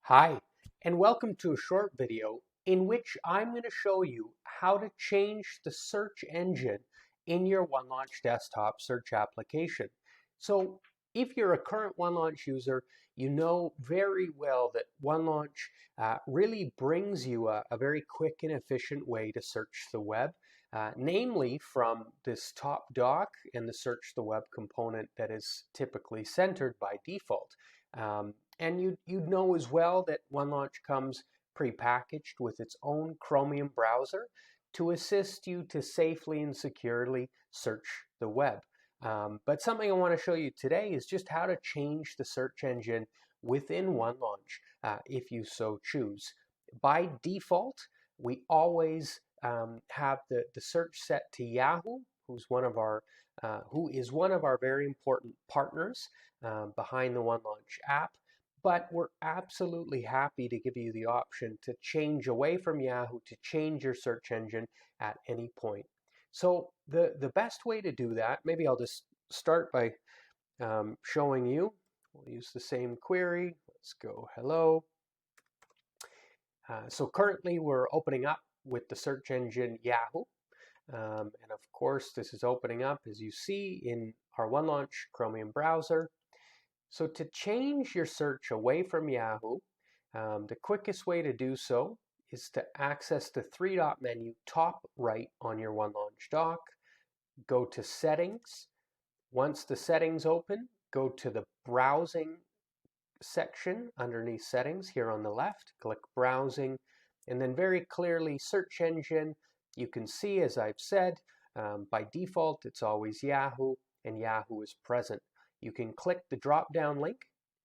Hi, and welcome to a short video in which I'm going to show you how to change the search engine in your OneLaunch desktop search application. So if you're a current OneLaunch user, you know very well that OneLaunch really brings you a very quick and efficient way to search the web, namely from this top dock and the search the web component that is typically centered by default. And you'd know as well that OneLaunch comes prepackaged with its own Chromium browser to assist you to safely and securely search the web. But something I want to show you today is just how to change the search engine within OneLaunch if you so choose. By default, we always have the search set to Yahoo, who is one of our very important partners behind the OneLaunch app. But we're absolutely happy to give you the option to change away from Yahoo, to change your search engine at any point. So the best way to do that, maybe I'll just start by showing you. We'll use the same query. Let's go hello. So currently we're opening up with the search engine Yahoo. And of course, this is opening up, as you see, in our OneLaunch Chromium browser. So to change your search away from Yahoo, the quickest way to do so is to access the three-dot menu top right on your OneLaunch Dock. Go to Settings. Once the settings open, go to the Browsing section underneath Settings here on the left. Click Browsing, and then very clearly Search Engine. You can see, as I've said, by default it's always Yahoo, and Yahoo is present. You can click the drop-down link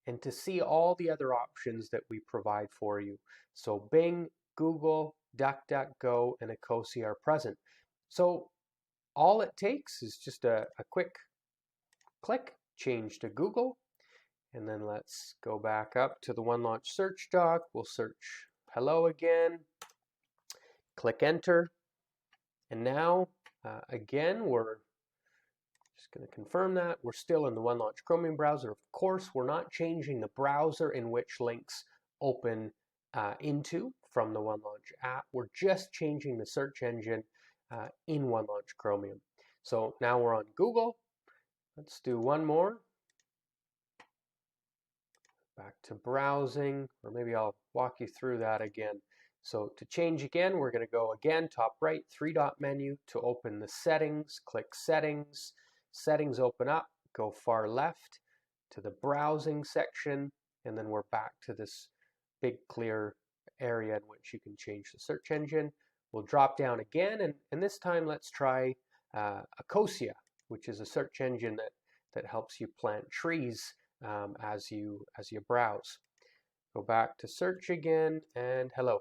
and to see all the other options that we provide for you. So Bing, Google, DuckDuckGo, and Ecosia are present. So all it takes is just a quick click, change to Google, and then let's go back up to the OneLaunch search dock. We'll search hello again, click enter, and now again we're just going to confirm that we're still in the OneLaunch Chromium browser. Of course, we're not changing the browser in which links open into from the OneLaunch app. We're just changing the search engine in OneLaunch Chromium. So now we're on Google. Let's do one more. Back to browsing, or maybe I'll walk you through that again. So to change again, we're going to go again, top right, three-dot menu to open the settings. Click Settings. Settings open up, go far left to the browsing section, and then we're back to this big clear area in which you can change the search engine. We'll drop down again, and this time let's try Ecosia, which is a search engine that helps you plant trees as you browse. Go back to search again, and hello.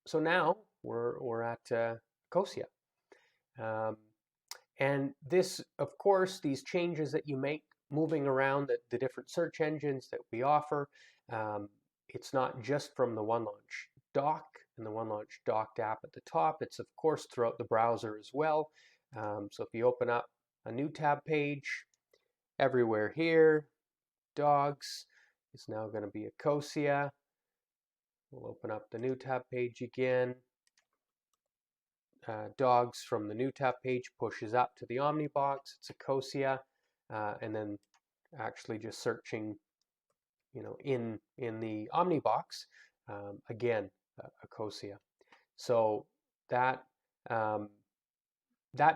So now we're at Ecosia. And this, of course, these changes that you make moving around the different search engines that we offer, it's not just from the OneLaunch Dock and the OneLaunch Docked app at the top. It's, of course, throughout the browser as well. So if you open up a new tab page, everywhere here, dogs is now going to be Ecosia. We'll open up the new tab page again. Dogs from the new tab page pushes up to the Omnibox. It's Ecosia, and then actually just searching, in the Omnibox again, Ecosia. So that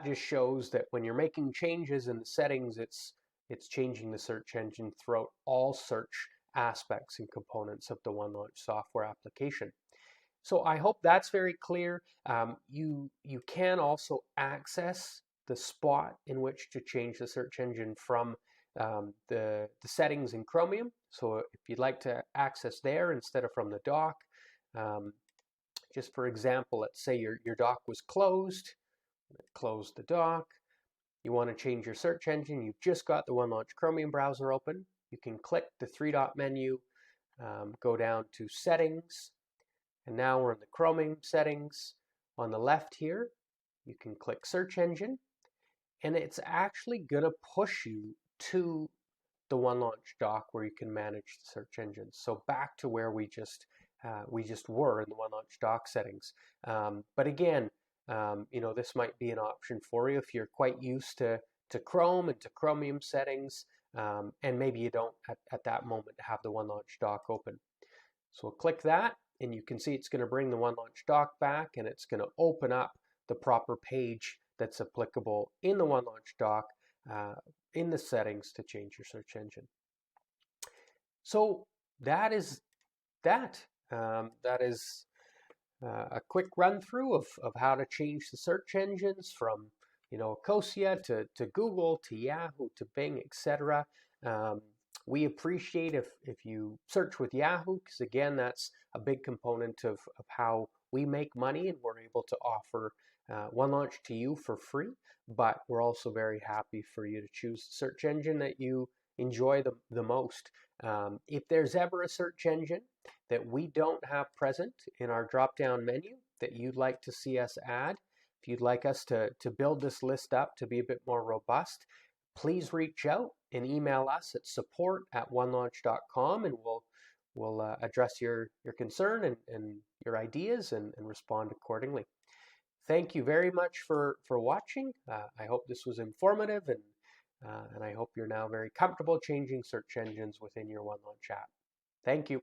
just shows that when you're making changes in the settings, it's changing the search engine throughout all search aspects and components of the OneLaunch software application. So I hope that's very clear. You can also access the spot in which to change the search engine from the settings in Chromium. So if you'd like to access there instead of from the dock, just for example, let's say your dock was closed. Close the dock. You want to change your search engine. You've just got the OneLaunch Chromium browser open. You can click the three-dot menu, go down to Settings, and now we're in the Chromium settings. On the left here, you can click Search Engine, and it's actually going to push you to the OneLaunch Dock where you can manage the search engines. So back to where we just were in the OneLaunch Dock settings. But again, this might be an option for you if you're quite used to Chrome and to Chromium settings, and maybe you don't at that moment have the OneLaunch Dock open. So we'll click that, and you can see it's going to bring the OneLaunch Dock back, and it's going to open up the proper page that's applicable in the OneLaunch Dock in the settings to change your search engine. So that is that. That is a quick run through of how to change the search engines from Ecosia to Google to Yahoo to Bing, etc. We appreciate if you search with Yahoo, because again, that's a big component of how we make money, and we're able to offer OneLaunch to you for free. But we're also very happy for you to choose the search engine that you enjoy the most. If there's ever a search engine that we don't have present in our drop-down menu that you'd like to see us add, if you'd like us to build this list up to be a bit more robust, please reach out and email us at support@onelaunch.com, and we'll address your concern and your ideas and respond accordingly. Thank you very much for watching. I hope this was informative, and I hope you're now very comfortable changing search engines within your OneLaunch app. Thank you.